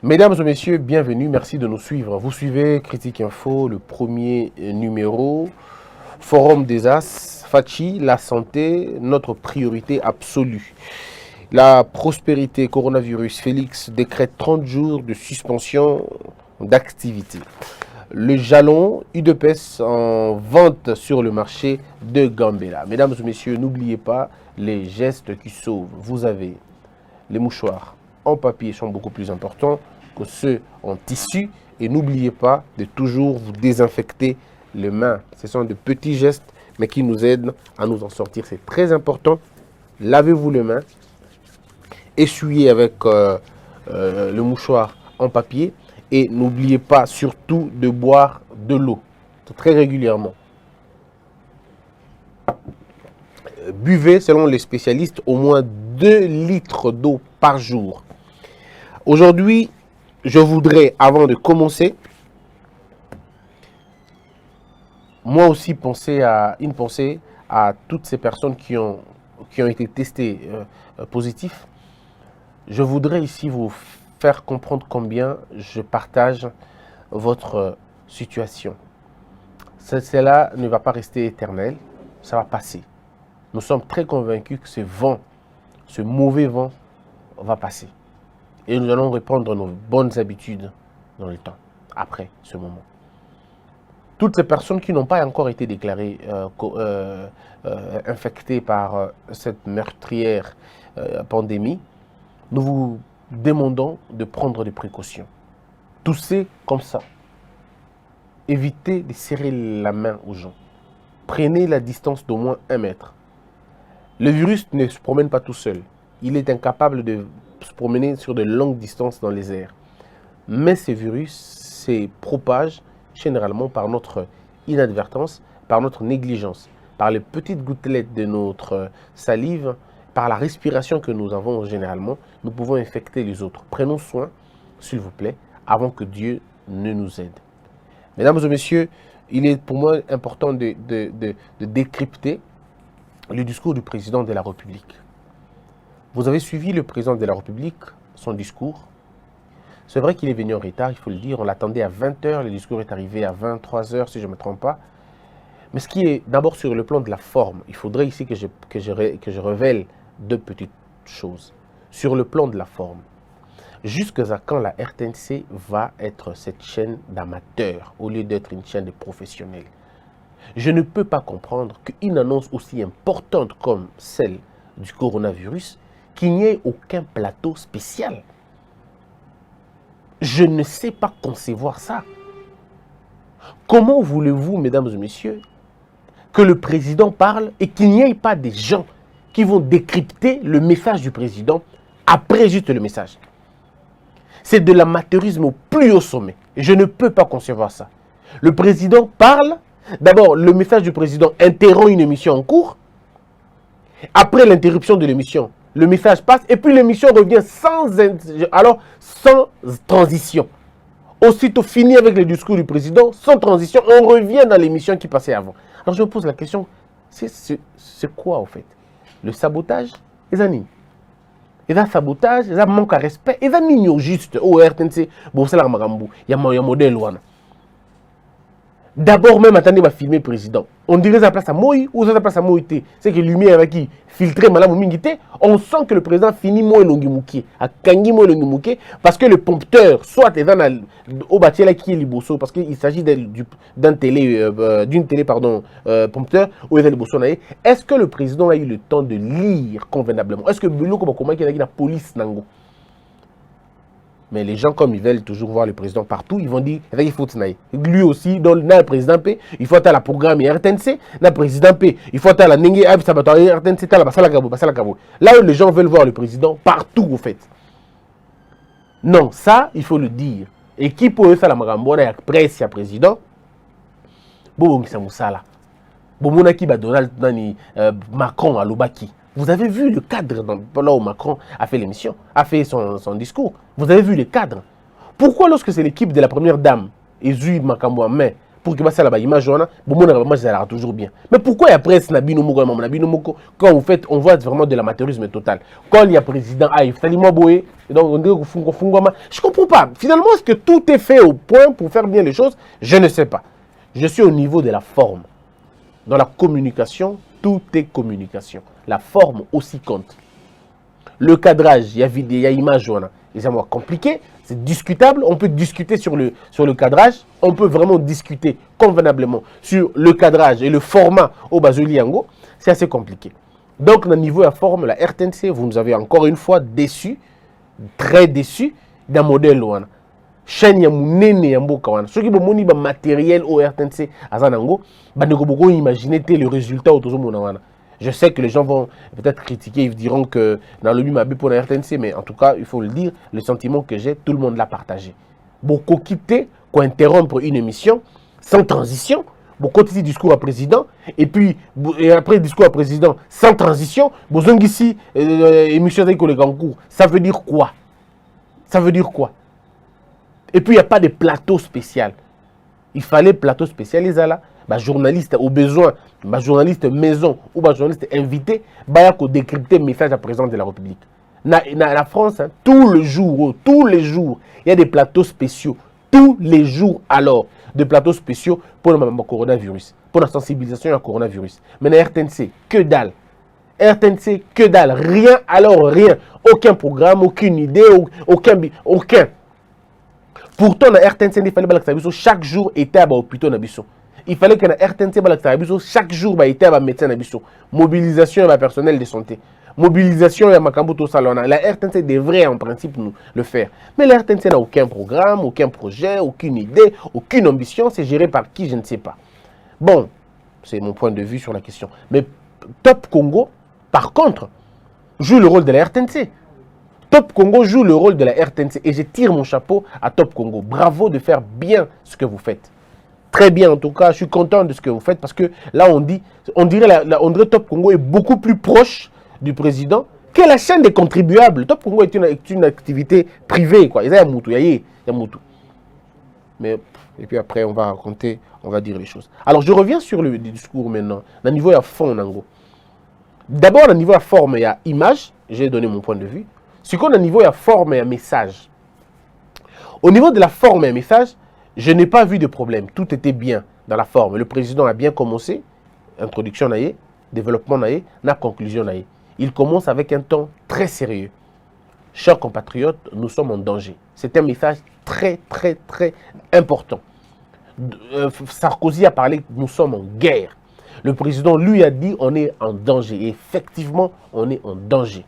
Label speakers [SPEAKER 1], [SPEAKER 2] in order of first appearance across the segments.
[SPEAKER 1] Mesdames et messieurs, bienvenue, merci de nous suivre. Vous suivez Critique Info, le premier numéro, Forum des As, Fachi, la santé, notre priorité absolue. La prospérité, coronavirus, Félix décrète 30 jours de suspension d'activité. Le jalon, UDPS en vente sur le marché de Gambela. Mesdames et messieurs, n'oubliez pas les gestes qui sauvent. Vous avez les mouchoirs en papier sont beaucoup plus importants que ceux en tissu. Et n'oubliez pas de toujours vous désinfecter les mains. Ce sont de petits gestes, mais qui nous aident à nous en sortir. C'est très important. Lavez-vous les mains. Essuyez avec le mouchoir en papier. Et n'oubliez pas surtout de boire de l'eau très régulièrement. Buvez, selon les spécialistes, au moins 2 litres d'eau par jour. Aujourd'hui, je voudrais, avant de commencer, moi aussi penser à toutes ces personnes qui ont été testées positifs. Je voudrais ici vous faire comprendre combien je partage votre situation. Cela ne va pas rester éternel, ça va passer. Nous sommes très convaincus que ce vent, ce mauvais vent, va passer. Et nous allons reprendre nos bonnes habitudes dans le temps, après ce moment. Toutes ces personnes qui n'ont pas encore été déclarées infectées par cette meurtrière pandémie, nous vous demandons de prendre des précautions. Toussez comme ça. Évitez de serrer la main aux gens. Prenez la distance d'au moins 1 mètre. Le virus ne se promène pas tout seul. Il est incapable de se promener sur de longues distances dans les airs. Mais ce virus se propage généralement par notre inadvertance, par notre négligence, par les petites gouttelettes de notre salive, par la respiration que nous avons généralement, nous pouvons infecter les autres. Prenons soin, s'il vous plaît, avant que Dieu ne nous aide. Mesdames et messieurs, il est pour moi important de décrypter le discours du président de la République. Vous avez suivi le président de la République, son discours. C'est vrai qu'il est venu en retard, il faut le dire. On l'attendait à 20 h, le discours est arrivé à 23 h, si je ne me trompe pas. Mais ce qui est d'abord sur le plan de la forme, il faudrait ici que je révèle 2 petites choses. Sur le plan de la forme, jusqu'à quand la RTNC va être cette chaîne d'amateurs au lieu d'être une chaîne de professionnels? Je ne peux pas comprendre qu'une annonce aussi importante comme celle du coronavirus, qu'il n'y ait aucun plateau spécial. Je ne sais pas concevoir ça. Comment voulez-vous, mesdames et messieurs, que le président parle et qu'il n'y ait pas des gens qui vont décrypter le message du président après juste le message? C'est de l'amateurisme au plus haut sommet. Je ne peux pas concevoir ça. Le président parle, d'abord le message du président interrompt une émission en cours. Après l'interruption de l'émission, le message passe et puis l'émission revient sans transition. Aussitôt fini avec le discours du président, sans transition, on revient dans l'émission qui passait avant. Alors je me pose la question, c'est quoi au fait? Le sabotage? Les animes. Et ça sabotage, ça manque de respect, et ça n'ignore juste au RTNC, bon c'est la marambu, il y a un modèle ouana. D'abord même attendez va filmer le président. On dirait ça place à Moï ou ça place à Moïté. C'est que lumière avec qui filtré madame Mingité, on sent que le président finit Moï Longimouké, à Kangi Moï Longimouké, parce que le prompteur, soit est dans au bâtiment là qui est liboso, parce qu'il s'agit d'une télé prompteur, ou est liboso. Est-ce que le président a eu le temps de lire convenablement? Est-ce que Beloko comment qu'il y a la police nango? Mais les gens, comme ils veulent toujours voir le président partout, ils vont dire qu'il faut tenir. Lui aussi, dans le président P, il faut être la programme RTNC, le président P, il faut être la Nengue Sabatori RTNC, là où les gens veulent voir le président partout, au fait. Non, ça, il faut le dire. Et qui peut faire la marambo, la presse, il y a président. Bon, c'est Moussala. Bon, on a qui va Donald Macron à l'Obaki. Vous avez vu le cadre là où Macron a fait l'émission, a fait son discours. Vous avez vu le cadre. Pourquoi lorsque c'est l'équipe de la première dame, Ezui Makambo en main, pour que ça la image ça toujours bien. Mais pourquoi il y a presse quand vous faites, on voit vraiment de l'amateurisme total. Quand il y a président Aïf, donc je comprends pas. Finalement, est-ce que tout est fait au point pour faire bien les choses? Je ne sais pas. Je suis au niveau de la forme. Dans la communication, tout est communication. La forme aussi compte. Le cadrage, il y a vidéo, il y a image, c'est compliqué, c'est discutable. On peut discuter sur le cadrage, on peut vraiment discuter convenablement sur le cadrage et le format au Basoliango. C'est assez compliqué. Donc, au niveau de la forme, la RTNC, vous nous avez encore une fois déçu, très déçu d'un modèle. Chaîne ya munene ya mboka wana soki bomoni ba matériel au RTNC azanango bandeko boko imaginer le résultat autozomona wana. Je sais que les gens vont peut-être critiquer, ils diront que dans le m'a pour la RTNC, mais en tout cas, il faut le dire, le sentiment que j'ai, tout le monde l'a partagé. Beaucoup quitter, quoi interrompre une émission sans transition, beaucoup de discours à président, et puis et après discours à président sans transition, besoin ici émission avec les concours, ça veut dire quoi? Ça veut dire quoi? Et puis il n'y a pas de plateau spécial. Il fallait plateau spécial, les là. Journaliste au besoin, journaliste maison ou journaliste invité, il décrypter le message à président de la République. La France, hein, tous les jours, il y a des plateaux spéciaux. Tous les jours, alors, des plateaux spéciaux pour le coronavirus, pour la sensibilisation au coronavirus. Mais la RTNC, que dalle. RTNC, que dalle. Rien, alors rien. Aucun programme, aucune idée, aucun. Pourtant, la RTNC, il fallait que chaque jour était à l'hôpital. Il fallait que la RTNC, chaque jour, était à médecin. Mobilisation du personnel de santé. Mobilisation de Makambuto Salona. La RTNC devrait en principe nous le faire. Mais la RTNC n'a aucun programme, aucun projet, aucune idée, aucune ambition. C'est géré par qui, je ne sais pas. Bon, c'est mon point de vue sur la question. Mais Top Congo, par contre, joue le rôle de la RTNC. Top Congo joue le rôle de la RTNC. Et je tire mon chapeau à Top Congo. Bravo de faire bien ce que vous faites. Très bien, en tout cas, je suis content de ce que vous faites parce que là, on dirait Top Congo est beaucoup plus proche du président que la chaîne des contribuables. Top Congo est une activité privée, quoi. Il y a Moutou. Mais, et puis après, on va raconter, on va dire les choses. Alors, je reviens sur le discours maintenant. Au niveau de la forme, d'abord, au niveau de la forme, il y a image. J'ai donné mon point de vue. Ce qu'on a au niveau de la forme, il y a message. Au niveau de la forme et un message, je n'ai pas vu de problème. Tout était bien dans la forme. Le président a bien commencé. Introduction, développement, la conclusion. Il commence avec un ton très sérieux. Chers compatriotes, nous sommes en danger. C'est un message très, très, très important. Sarkozy a parlé que nous sommes en guerre. Le président, lui, a dit on est en danger. Et effectivement, on est en danger.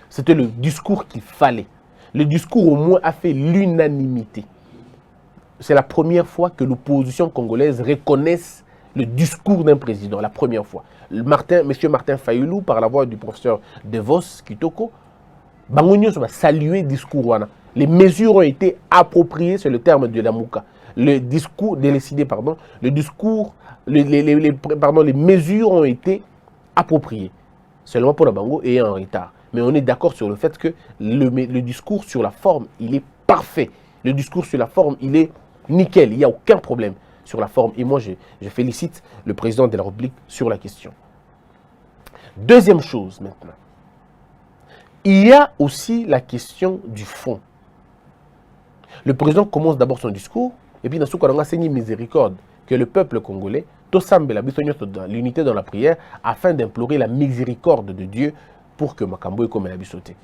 [SPEAKER 1] C'était le discours qu'il fallait. Le discours, au moins, a fait l'unanimité. C'est la première fois que l'opposition congolaise reconnaisse le discours d'un président. La première fois. Monsieur Martin Fayoulou, par la voix du professeur Devos Kitoko, Bangonio va saluer le discours. Les mesures ont été appropriées, c'est le terme de la Mouka. Le discours, décidé, pardon, le discours, les mesures ont été appropriées. Seulement pour la Bango et en retard. Mais on est d'accord sur le fait que le discours sur la forme, il est parfait. Le discours sur la forme, il est nickel. Il n'y a aucun problème sur la forme. Et moi, je félicite le président de la République sur la question. Deuxième chose maintenant. Il y a aussi la question du fond. Le président commence d'abord son discours. Et puis, dans ce qu'on a enseigné miséricorde, que le peuple congolais, l'unité dans la prière, afin d'implorer la miséricorde de Dieu pour que Makambo ait comme la sauté.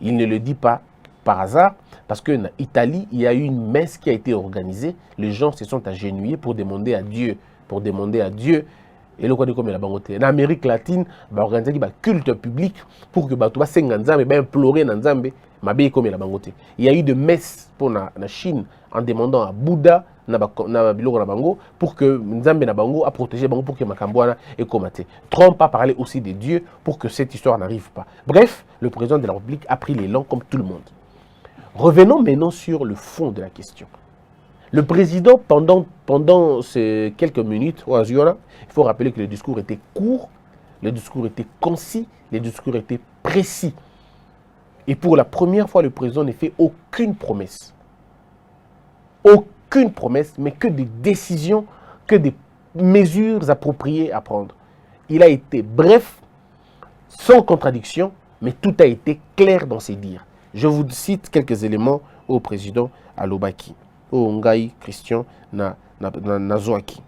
[SPEAKER 1] Il ne le dit pas par hasard, parce qu'en Italie, il y a eu une messe qui a été organisée. Les gens se sont agenouillés pour demander à Dieu. Et le quoi de comme la bangote. En Amérique latine, il y a organisé un culte public pour que implorer Nzambe, comme la bangote. Il y a eu de messes pour la Chine en demandant à Bouddha pour que Nzambe na bango a protégé bango pour que Makambouana ait combattu. Trump a parlé aussi de Dieu pour que cette histoire n'arrive pas. Bref, le président de la République a pris l'élan comme tout le monde. Revenons maintenant sur le fond de la question. Le président, pendant ces quelques minutes, il faut rappeler que le discours était court, le discours était concis, le discours était précis. Et pour la première fois, le président n'a fait aucune promesse. qu'une promesse, mais que des décisions, que des mesures appropriées à prendre. Il a été bref, sans contradiction, mais tout a été clair dans ses dires. Je vous cite quelques éléments au président Alobaki, au Ngai Christian Nazoaki.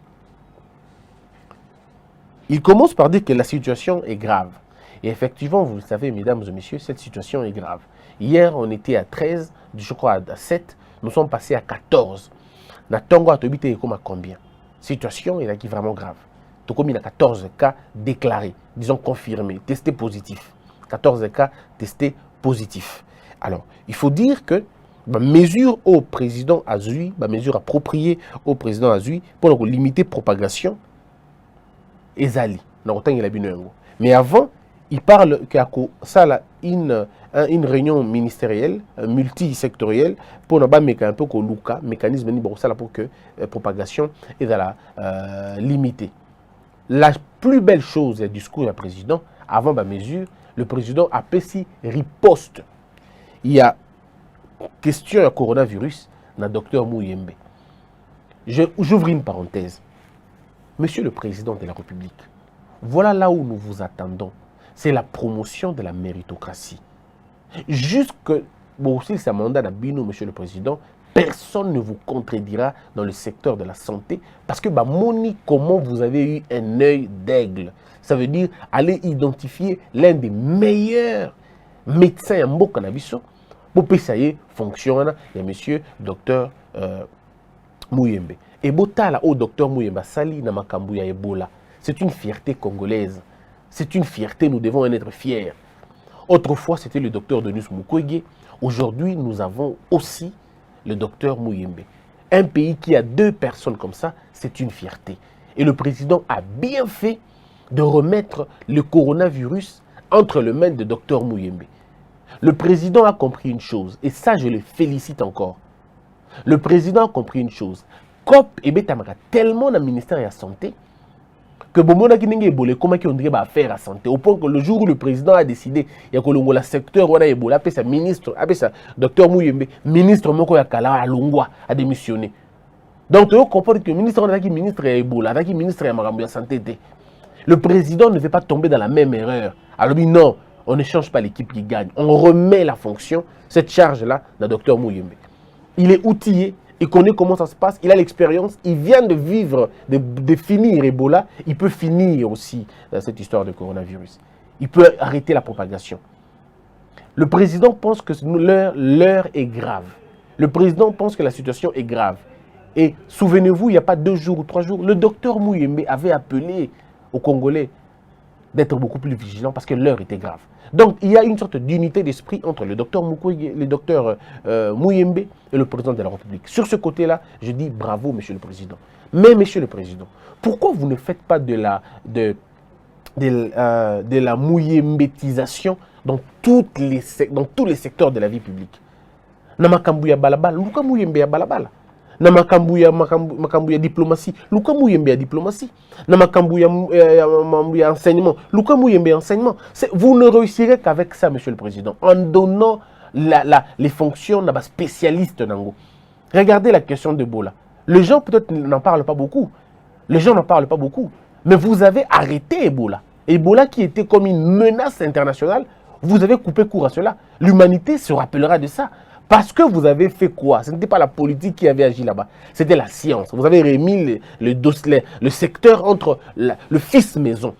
[SPEAKER 1] Il commence par dire que la situation est grave. Et effectivement, vous le savez, mesdames et messieurs, cette situation est grave. Hier, on était à 13, je crois à 7, nous sommes passés à 14. Natongo Atobite est comme à combien? Situation est vraiment grave. Tokomi a 14 cas déclarés, disons confirmés, testés positifs. 14 cas testés positifs. Alors, il faut dire que la mesure au président Azui, la mesure appropriée au président Azui pour limiter la propagation, ezali. Mais avant, il parle qu'il y a une réunion ministérielle, multisectorielle, pour mettre un peu le mécanisme pour que la propagation est limitée. La plus belle chose du discours du président, avant la mesure, le président a fait riposte. Il y a question du coronavirus, le docteur Mouyembe. J'ouvre une parenthèse. Monsieur le Président de la République, voilà là où nous vous attendons. C'est la promotion de la méritocratie. Jusque, bon, si c'est un mandat d'Abino, Monsieur le Président, personne ne vous contredira dans le secteur de la santé parce que, moni, comment vous avez eu un œil d'aigle. Ça veut dire aller identifier l'un des meilleurs médecins en Bokanabiso pour que ça y fonctionne. Il y a Monsieur Docteur Mouyembe. Et botala au docteur Mouyemba Sali na makambu ya Ebola. C'est une fierté congolaise. C'est une fierté, nous devons en être fiers. Autrefois, c'était le docteur Denis Mukwege. Aujourd'hui, nous avons aussi le docteur Mouyembe. Un pays qui a 2 personnes comme ça, c'est une fierté. Et le président a bien fait de remettre le coronavirus entre les mains du docteur Mouyembe. Le président a compris une chose, et ça, je le félicite encore. Le président a compris une chose. COP et Betamaka tellement dans le ministère de la Santé que Bomona Kinenge Ebola, comment on dirait faire la santé. Au point que le jour où le président a décidé, il y a que le secteur où on a Ebola, après sa ministre, après sa docteur Mouyembe, ministre Moko Yakala à Longwa a démissionné. Donc, on comprend que le ministre on a qui ministre Ebola, qui ministre de la santé. Le président ne veut pas tomber dans la même erreur. Alors, non, on ne change pas l'équipe qui gagne. On remet la fonction, cette charge-là, d'un docteur Mouyembe. Il est outillé. Il connaît comment ça se passe, il a l'expérience, il vient de vivre, de finir Ebola, il peut finir aussi cette histoire de coronavirus. Il peut arrêter la propagation. Le président pense que l'heure est grave. Le président pense que la situation est grave. Et souvenez-vous, il n'y a pas 2 jours ou 3 jours, le docteur Mouyembe avait appelé aux Congolais d'être beaucoup plus vigilants parce que l'heure était grave. Donc, il y a une sorte d'unité d'esprit entre le docteur Mukwege, le docteur Mouyembe et le président de la République. Sur ce côté-là, je dis bravo, Monsieur le Président. Mais, Monsieur le Président, pourquoi vous ne faites pas de la mouyembétisation dans tous les secteurs de la vie publique? Namakambuya balabala, Luka Mouyembe ya balabala. Namakambuya diplomatie, Luka Mouyembe ya diplomatie. Namakambuya enseignement, Luka Mouyembe enseignement. Vous ne réussirez qu'avec ça, Monsieur le Président, en donnant les fonctions à spécialistes. Regardez la question d'Ebola. Les gens peut-être n'en parlent pas beaucoup. Mais vous avez arrêté Ebola. Ebola qui était comme une menace internationale, vous avez coupé court à cela. L'humanité se rappellera de ça. Parce que vous avez fait quoi? Ce n'était pas la politique qui avait agi là-bas. C'était la science. Vous avez remis le secteur entre le fils maison.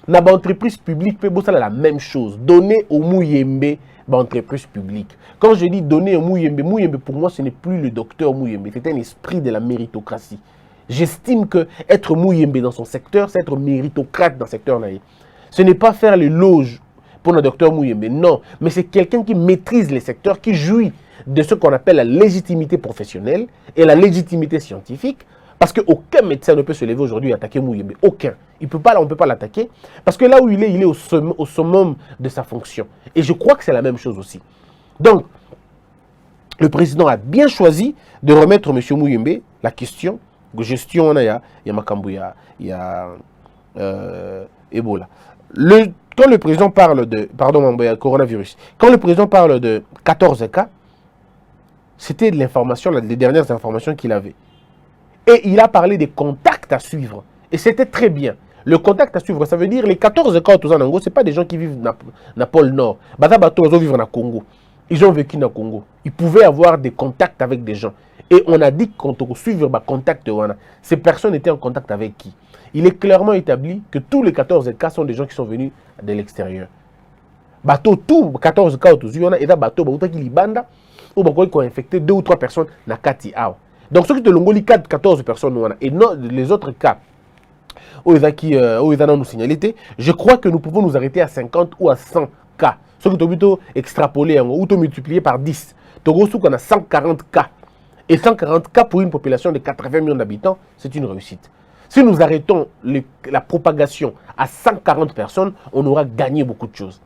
[SPEAKER 1] Dans l'entreprise publique, c'est la même chose. Donner au Mouyembe l'entreprise publique. Quand je dis donner au Mouyembe, Mouyembe pour moi, ce n'est plus le docteur Mouyembe. C'est un esprit de la méritocratie. J'estime que être Mouyembe dans son secteur, c'est être méritocrate dans le secteur. Ce n'est pas faire les loges pour le docteur Mouyembe, non. Mais c'est quelqu'un qui maîtrise les secteurs, qui jouit de ce qu'on appelle la légitimité professionnelle et la légitimité scientifique, parce qu'aucun médecin ne peut se lever aujourd'hui et attaquer Mouyembe. Aucun. On ne peut pas l'attaquer, parce que là où il est au summum de sa fonction. Et je crois que c'est la même chose aussi. Donc, le président a bien choisi de remettre M. Mouyembe la question de gestion, il y a Makambouya, il y a Ebola. Quand le président parle de, coronavirus, quand le président parle de 14 cas, c'était de l'information, les dernières informations qu'il avait. Et il a parlé des contacts à suivre. Et c'était très bien. Le contact à suivre, ça veut dire les 14 cas au Ango, ce n'est pas des gens qui vivent dans le pôle Nord. Ils vivent au Congo. Ils ont vécu dans le Congo. Ils pouvaient avoir des contacts avec des gens. Et on a dit qu'on doit suivre les contacts. Ces personnes étaient en contact avec qui? Il est clairement établi que tous les 14 cas sont des gens qui sont venus de l'extérieur. Bateau, tous 14 cas au Zuyona, et bateau, qui libanda, ou qui ont infecté 2 ou 3 personnes dans Kati Ao. Donc, ceux qui ont l'ongoli 14 personnes, et non, les autres cas, je crois que nous pouvons nous arrêter à 50 ou à 100 cas. Ceux qui ont plutôt extrapolé ou multiplié par 10. Togo, on a 140 cas. Et 140 cas pour une population de 80 millions d'habitants, c'est une réussite. Si nous arrêtons la propagation à 140 personnes, on aura gagné beaucoup de choses.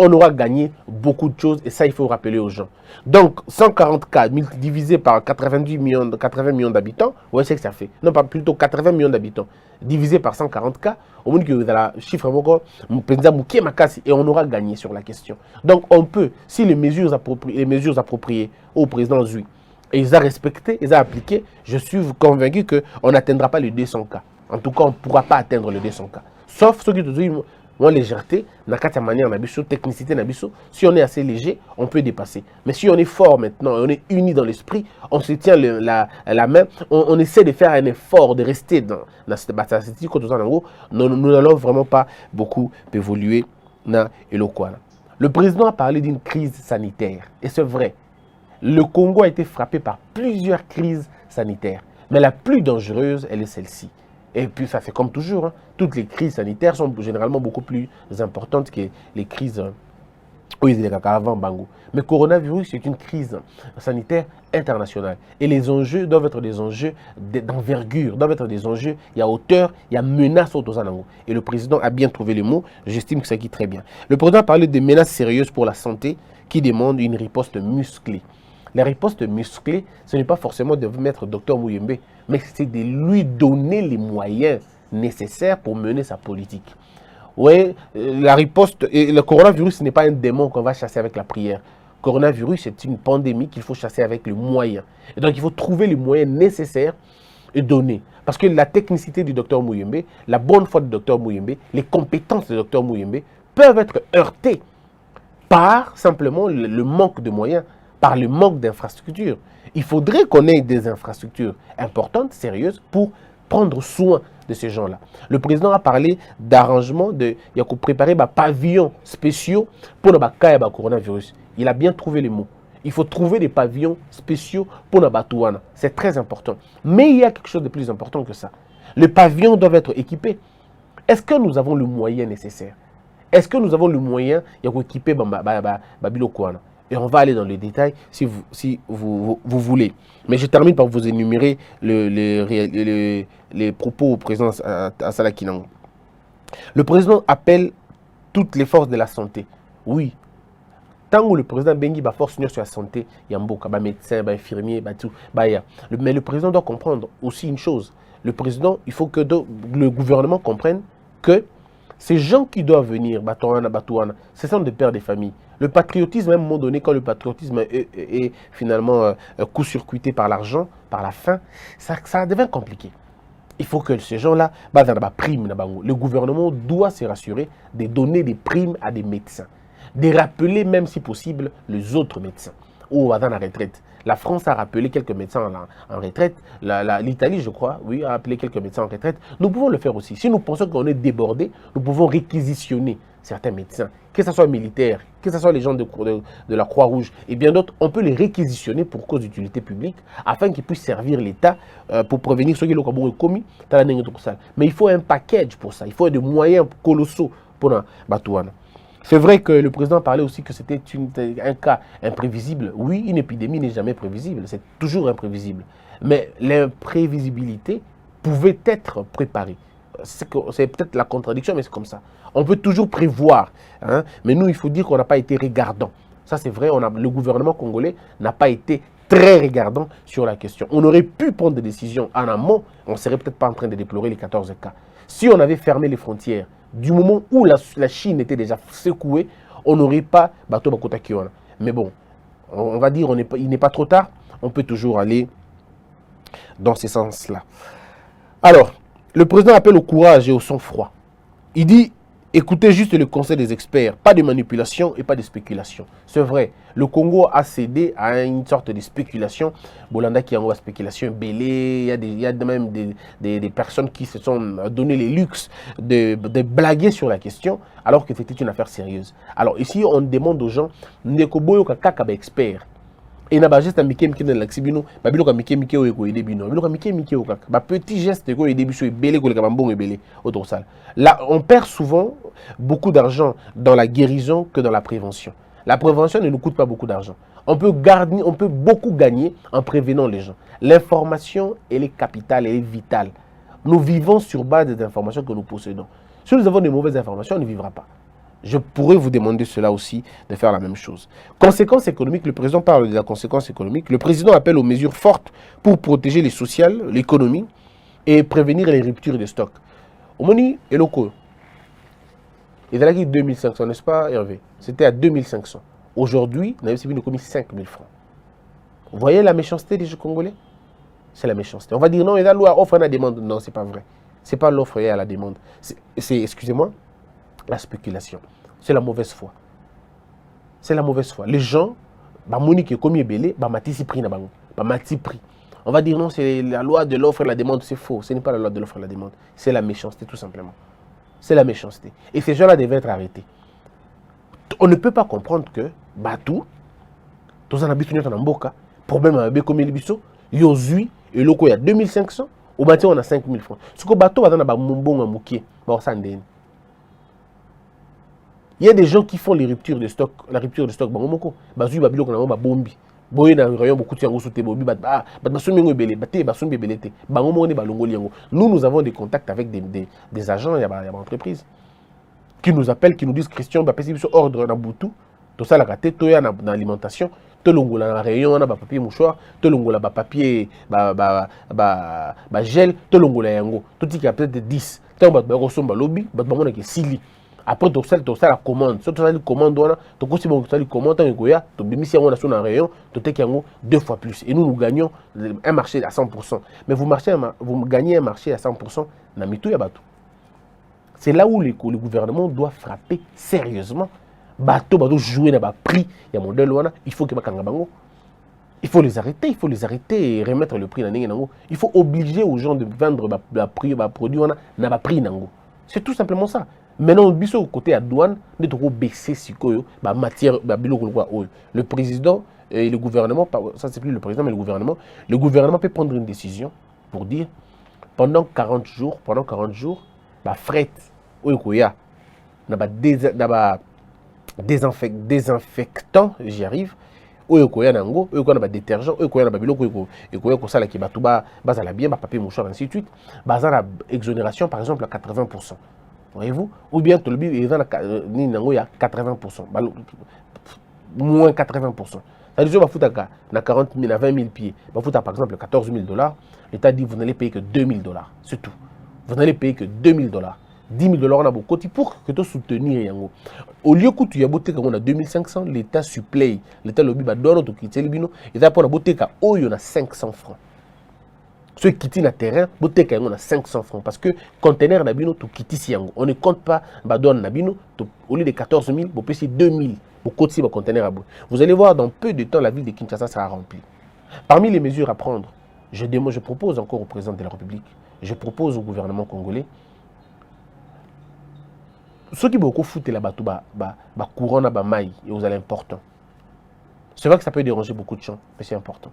[SPEAKER 1] On aura gagné beaucoup de choses et ça, il faut rappeler aux gens. Donc, 140 cas divisé par 80 millions d'habitants, ouais, c'est que ça fait. Non, pas plutôt 80 millions d'habitants divisé par 140 cas, au moins que vous avez le chiffre et on aura gagné sur la question. Donc, on peut, si les mesures appropriées au président Zui, et ils ont respecté, ils ont appliqué, je suis convaincu qu'on n'atteindra pas les 200 cas. En tout cas, on ne pourra pas atteindre les 200 cas. Sauf ceux qui te disent, moi, légèreté, manière, technicité, si on est assez léger, on peut dépasser. Mais si on est fort maintenant, on est unis dans l'esprit, on se tient la main, on essaie de faire un effort, de rester dans cette bataille. Nous n'allons vraiment pas beaucoup évoluer dans le président a parlé d'une crise sanitaire, et c'est vrai. Le Congo a été frappé par plusieurs crises sanitaires, mais la plus dangereuse, elle est celle-ci. Et puis ça fait comme toujours, hein. Toutes les crises sanitaires sont généralement beaucoup plus importantes que les crises avant Bango. Mais le coronavirus, c'est une crise sanitaire internationale. Et les enjeux doivent être des enjeux d'envergure, doivent être des enjeux, il y a hauteur, il y a menace au Tozanango. Et le président a bien trouvé les mots, j'estime que ça qui très bien. Le président a parlé de menaces sérieuses pour la santé qui demandent une riposte musclée. La riposte musclée, ce n'est pas forcément de mettre Dr Muyembe, mais c'est de lui donner les moyens nécessaires pour mener sa politique. Oui, la riposte, et le coronavirus, ce n'est pas un démon qu'on va chasser avec la prière. Le coronavirus, c'est une pandémie qu'il faut chasser avec les moyens. Et donc, il faut trouver les moyens nécessaires et donner. Parce que la technicité du docteur Muyembe, la bonne foi du docteur Muyembe, les compétences du docteur Muyembe peuvent être heurtées par simplement le manque de moyens, par le manque d'infrastructures. Il faudrait qu'on ait des infrastructures importantes, sérieuses, pour prendre soin de ces gens-là. Le président a parlé d'arrangement, il a préparé des pavillons spéciaux pour le coronavirus. Il a bien trouvé les mots. Il faut trouver des pavillons spéciaux pour le Batouana. C'est très important. Mais il y a quelque chose de plus important que ça. Les pavillons doivent être équipés. Est-ce que nous avons le moyen nécessaire? Est-ce que nous avons le moyen d'équiper Babilokouana? Et on va aller dans les détails si vous voulez. Mais je termine par vous énumérer les propos au président Assala Kinango. Le président appelle toutes les forces de la santé. Oui. Tant que le président Bengi va force sur la santé, il y a beaucoup de médecins, infirmiers, tout. Mais le président doit comprendre aussi une chose. Le président, il faut que le gouvernement comprenne que ces gens qui doivent venir, Batouana, ce sont des pères de famille. Le patriotisme, à un moment donné, quand le patriotisme est finalement coup-circuité par l'argent, par la faim, ça devient compliqué. Il faut que ces gens-là, le gouvernement doit se rassurer de donner des primes à des médecins, de rappeler même si possible les autres médecins ou dans la retraite. La France a rappelé quelques médecins en retraite. L'Italie, je crois, oui, a appelé quelques médecins en retraite. Nous pouvons le faire aussi. Si nous pensons qu'on est débordé, nous pouvons réquisitionner certains médecins, que ce soit militaires, que ce soit les gens de la Croix-Rouge et bien d'autres. On peut les réquisitionner pour cause d'utilité publique afin qu'ils puissent servir l'État pour prévenir ceux qui l'ont commis. Mais il faut un package pour ça. Il faut des moyens colossaux pour la Batouana. C'est vrai que le président parlait aussi que c'était un cas imprévisible. Oui, une épidémie n'est jamais prévisible, c'est toujours imprévisible. Mais l'imprévisibilité pouvait être préparée. C'est peut-être la contradiction, mais c'est comme ça. On peut toujours prévoir. Hein, mais nous, il faut dire qu'on n'a pas été regardant. Ça, c'est vrai, le gouvernement congolais n'a pas été très regardant sur la question. On aurait pu prendre des décisions en amont, on ne serait peut-être pas en train de déplorer les 14 cas. Si on avait fermé les frontières, du moment où la Chine était déjà secouée, on n'aurait pas bateau Bakota Kiona. Mais bon, on va dire il n'est pas trop tard, on peut toujours aller dans ce sens-là. Alors, le président appelle au courage et au sang-froid. Il dit, écoutez juste le conseil des experts, pas de manipulation et pas de spéculation. C'est vrai, le Congo a cédé à une sorte de spéculation. Bolanda qui a une spéculation belée, il y a même des personnes qui se sont donné les luxes de blaguer sur la question, alors que c'était une affaire sérieuse. Alors ici, on demande aux gens, Nekoboyo Kakaba expert. Et na ba geste mike mike na laksi bino ba biloko mike mike o ko aider bino biloko mike mike o kaka ba petit geste ko aider biso ebele ko le kabambongo ebele autre sala. Là on perd souvent beaucoup d'argent dans la guérison que dans la prévention. La prévention ne nous coûte pas beaucoup d'argent. On peut beaucoup gagner en prévenant les gens. L'information elle est capitale, elle est vitale. Nous vivons sur base des informations que nous possédons. Si nous avons de mauvaises informations, on ne vivra pas. Je pourrais vous demander cela aussi, de faire la même chose. Conséquences économiques, le président parle de la conséquence économique. Le président appelle aux mesures fortes pour protéger les sociales, l'économie et prévenir les ruptures de stock. Omoni et locaux. Il a dit 2500, n'est-ce pas Hervé? C'était à 2500. Aujourd'hui, on a commis 5000 francs. Vous voyez la méchanceté des Congolais? C'est la méchanceté. On va dire non, il y a la loi offre à la demande. Non, c'est pas vrai. C'est pas l'offre à la demande. C'est excusez-moi, la spéculation. C'est la mauvaise foi. C'est la mauvaise foi. Les gens, Monique comme belé, matisi prix na bango, mati prix. On va dire non, c'est la loi de l'offre et la demande, c'est faux. Ce n'est pas la loi de l'offre et la demande. C'est la méchanceté tout simplement. C'est la méchanceté. Et ces gens-là devaient être arrêtés. On ne peut pas comprendre que Batou, tous en habitent dans Mboka, problème avec comme il biso, Yozui et loko il y a 2500, au bâtiment on a 5000 francs. Ce que Batou va dans la Mbonga Mouké, Baosandeni. Il y a des gens qui font les ruptures de stock, la rupture de stock. Nous avons des contacts avec des agents et des entreprises qui nous appellent, qui nous disent Christian, ordre dans Boutou, tout ça la raté, tout dans l'alimentation, tout le monde a rayon, on a papier mouchoir, tout le monde a papier gel, tout le monde a yango, tout qui a peut-être 10, tout le monde a lobby, tout le monde a 6 lits. Après, tu as la commande. Si tu as la commande, tu as la commande, tu as un rayon, tu as 2 fois plus. Et nous gagnons un marché à 100%. Mais vous gagnez un marché à 100%, c'est là où le gouvernement doit frapper sérieusement. Bateau jouer dans le prix, il y a un modèle, il faut que il faut les arrêter et remettre le prix. Il faut obliger aux gens de vendre le produit dans le prix. C'est tout simplement ça. Maintenant, au côté à douane, nous devons baisser la matière. Le président et le gouvernement, ça c'est plus le président mais le gouvernement peut prendre une décision pour dire pendant 40 jours, fret, désinfectant, j'y arrive, détergent, papier mouchoir, ainsi de suite, exonération par exemple à 80%. Voyez-vous? Ou bien tout le monde est à 80%. Moins 80%. C'est-à-dire que vous avez 40 000 à 20 000 pieds. Vous avez par exemple 14 000 $. L'État dit que vous n'allez payer que 2 000 $. C'est tout. Vous n'allez payer que 2 000 $. 10 000 $ on a beaucoup pour que tu soutenir. Au lieu que tu as 2 500, l'État supplée. L'État le biba donne au quitter le bino. L'État pour la beauté on a 500 francs. Ceux qui quittent le terrain, on a 500 francs. Parce que conteneur nabino, tu quittes ici. On ne compte pas, nabino, au lieu de 14 000, vous pouvez 2 000. Vous allez voir, dans peu de temps, la ville de Kinshasa sera remplie. Parmi les mesures à prendre, je propose encore au président de la République, je propose au gouvernement congolais, ceux qui beaucoup foutent la couronne à maille et aux important. C'est vrai que ça peut déranger beaucoup de gens, mais c'est important.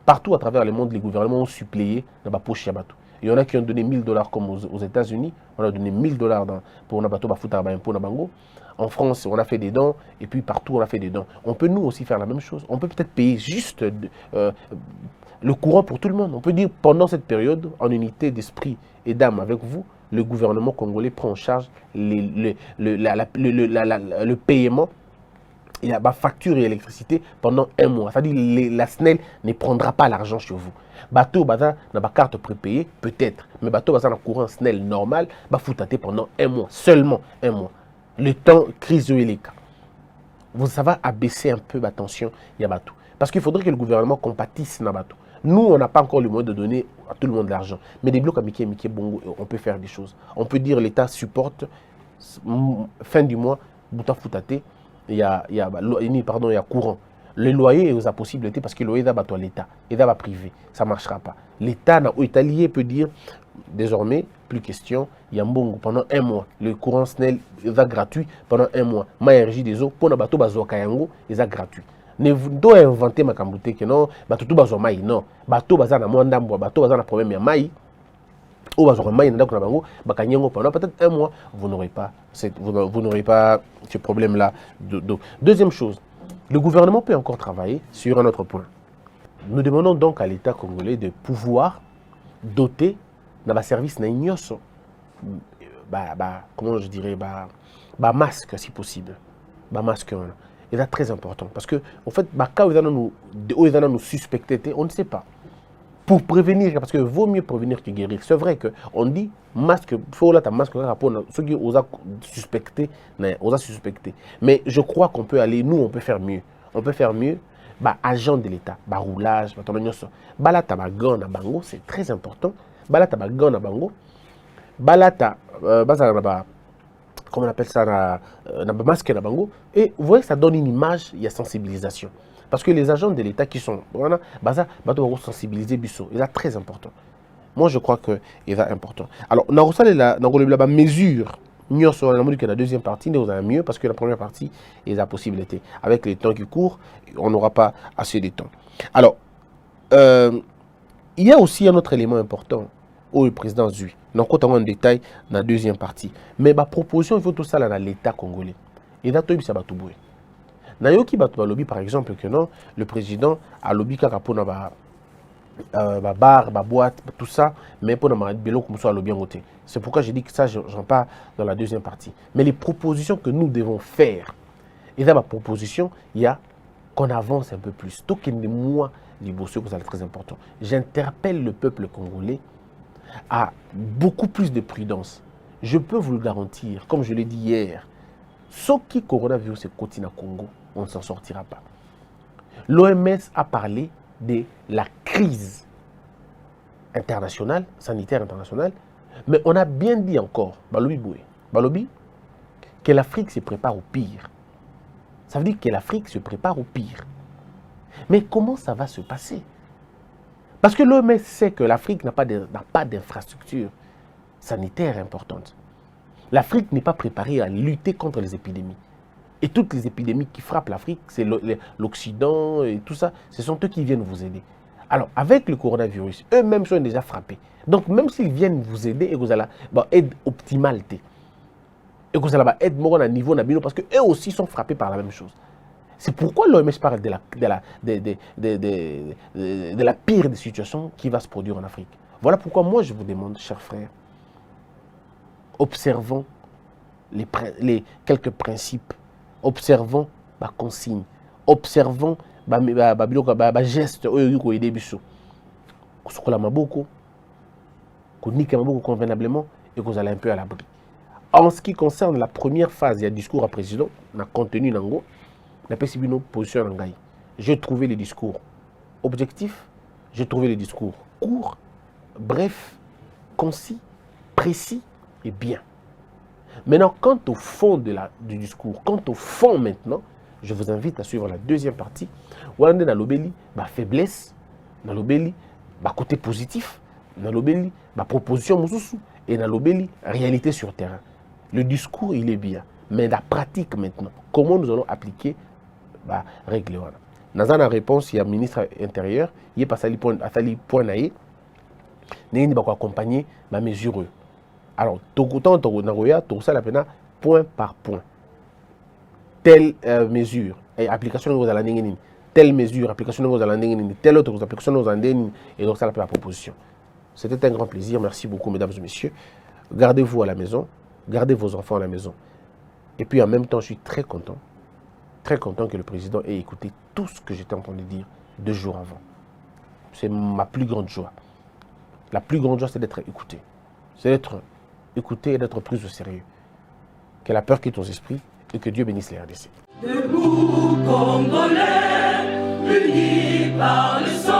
[SPEAKER 1] Partout à travers le monde, les gouvernements ont suppléé dans la poche Yabatou. Il y en a qui ont donné 1 000 $ comme aux États-Unis. On a donné 1 000 $, pour Nabato Bafuta Impôt Nabango. En France, on a fait des dons. Et puis partout, on a fait des dons. On peut nous aussi faire la même chose. On peut peut-être payer juste le courant pour tout le monde. On peut dire pendant cette période, en unité d'esprit et d'âme avec vous, le gouvernement congolais prend en charge le paiement. Il y a facture et électricité pendant 1 mois. C'est-à-dire la SNEL ne prendra pas l'argent chez vous. Bateau n'a pas carte prépayée, peut-être. Mais bateau n'a pas courant SNEL normal, vous tâter pendant 1 mois. Seulement 1 mois. Le temps crise et les cas. Ça va abaisser un peu la tension. Parce qu'il faudrait que le gouvernement compatisse dans bateau. Nous, on n'a pas encore le moyen de donner à tout le monde de l'argent. Mais des blocs à Mickey Bongo, on peut faire des choses. On peut dire l'État supporte, fin du mois, Bouta Foutate, il y a courant. Le loyer est aux possibilités parce que le loyer est à l'État, et à privé. Ça ne marchera pas. L'État italien peut dire, désormais, plus question, il y a Mbongo pendant un mois. Le courant SNEL est gratuit pendant un mois. Ma énergie des eaux, pour bateau bazo kayango, est gratuit. Ne doit inventer ma cambouté que non, bateau tout bazo maï, non. Bateau bazar na mwanda mwa, bateau bazar na problème ya maï. Ou bazo maï na ndako na bango, bakanyango pendant peut-être un mois, vous n'aurez pas ce problème-là. Deuxième chose, le gouvernement peut encore travailler sur un autre point. Nous demandons donc à l'État congolais de pouvoir doter dans le service na ignoso, comment je dirais, masque si possible, masque. Et c'est très important parce que en fait, quand nous suspecter, on ne sait pas. Pour prévenir, parce que vaut mieux prévenir que guérir. C'est vrai qu'on dit masque, faut là ta masque pour ceux qui osent suspecter, mais je crois qu'on peut aller, nous on peut faire mieux. On peut faire mieux. Agent de l'État, roulage, balata bagan na bango, c'est très important. Balata bagan na bango, balata comment on appelle ça, masque na bango, et vous voyez ça donne une image, il y a sensibilisation. Parce que les agents de l'État qui sont, voilà, doivent sensibiliser Bissot, c'est très important. Moi je crois que c'est important. Alors, on a la mesure. Nous avons dit que la deuxième partie, nous avons mieux parce que la première partie est la possibilité. Avec les temps qui courent, on n'aura pas assez de temps. Alors, il y a aussi un autre élément important où le président Zui. Nous avons en détail dans la deuxième partie. Mais ma proposition, il faut tout ça dans l'État congolais. Et là, il faut tout ça. Nayoki Batoualobi, par exemple, que non, le président a lobby kakapona bar, boîte, tout ça, mais pour le bélo comme ça, lobby en côté. C'est pourquoi j'ai dit que ça, j'en parle dans la deuxième partie. Mais les propositions que nous devons faire, et dans ma proposition, il y a qu'on avance un peu plus. Tout qu'il y a moi, les bosseux, c'est très important. J'interpelle le peuple congolais à beaucoup plus de prudence. Je peux vous le garantir, comme je l'ai dit hier, ce qui coronavirus est continent Congo, on ne s'en sortira pas. L'OMS a parlé de la crise internationale, sanitaire internationale, mais on a bien dit encore, Balobi, que l'Afrique se prépare au pire. Ça veut dire que l'Afrique se prépare au pire. Mais comment ça va se passer? Parce que l'OMS sait que l'Afrique n'a pas d'infrastructure sanitaire importante. L'Afrique n'est pas préparée à lutter contre les épidémies. Et toutes les épidémies qui frappent l'Afrique, c'est l'Occident et tout ça, ce sont eux qui viennent vous aider. Alors, avec le coronavirus, eux-mêmes sont déjà frappés. Donc, même s'ils viennent vous aider, et vous allez aide optimale, et vous allez aide à un niveau nabino, parce qu'eux aussi sont frappés par la même chose. C'est pourquoi l'OMS parle de la pire des situations qui va se produire en Afrique. Voilà pourquoi moi je vous demande, chers frères, observons les quelques principes, observons ma consigne, observons les gestes qui aider biso. Kusukola maboko, kunika maboko convenablement et que vous allez un peu à l'abri. En ce qui concerne la première phase, il y a discours à président, on a contenu nango, la PCB position nangai. J'ai trouvé les discours objectifs, j'ai trouvé les discours courts, brefs, concis, précis et bien. Maintenant, quant au fond du discours, quant au fond maintenant, je vous invite à suivre la deuxième partie. Où on est dans l'obéli, ma faiblesse, dans l'obéli, ma côté positif, dans l'obéli, ma proposition moussousou, et dans l'obéli, réalité sur terrain. Le discours, il est bien, mais la pratique maintenant, comment nous allons appliquer règle. Dans la réponse, il y a le ministre intérieur, il est passé à point naïe, il va accompagner ma mesure. Alors, tout ça, point par point. Telle mesure, et application de la négative, telle mesure, application de la négative, telle autre application de la négative, et donc ça, la proposition. C'était un grand plaisir. Merci beaucoup, mesdames et messieurs. Gardez-vous à la maison, gardez vos enfants à la maison. Et puis, en même temps, je suis très content que le président ait écouté tout ce que j'étais en train de dire 2 jours avant. C'est ma plus grande joie. La plus grande joie, c'est d'être écouté. C'est d'être écouté et d'être pris au sérieux. Que la peur quitte nos esprits et que Dieu bénisse les RDC.
[SPEAKER 2] Debout, Congolais, unis par le sang.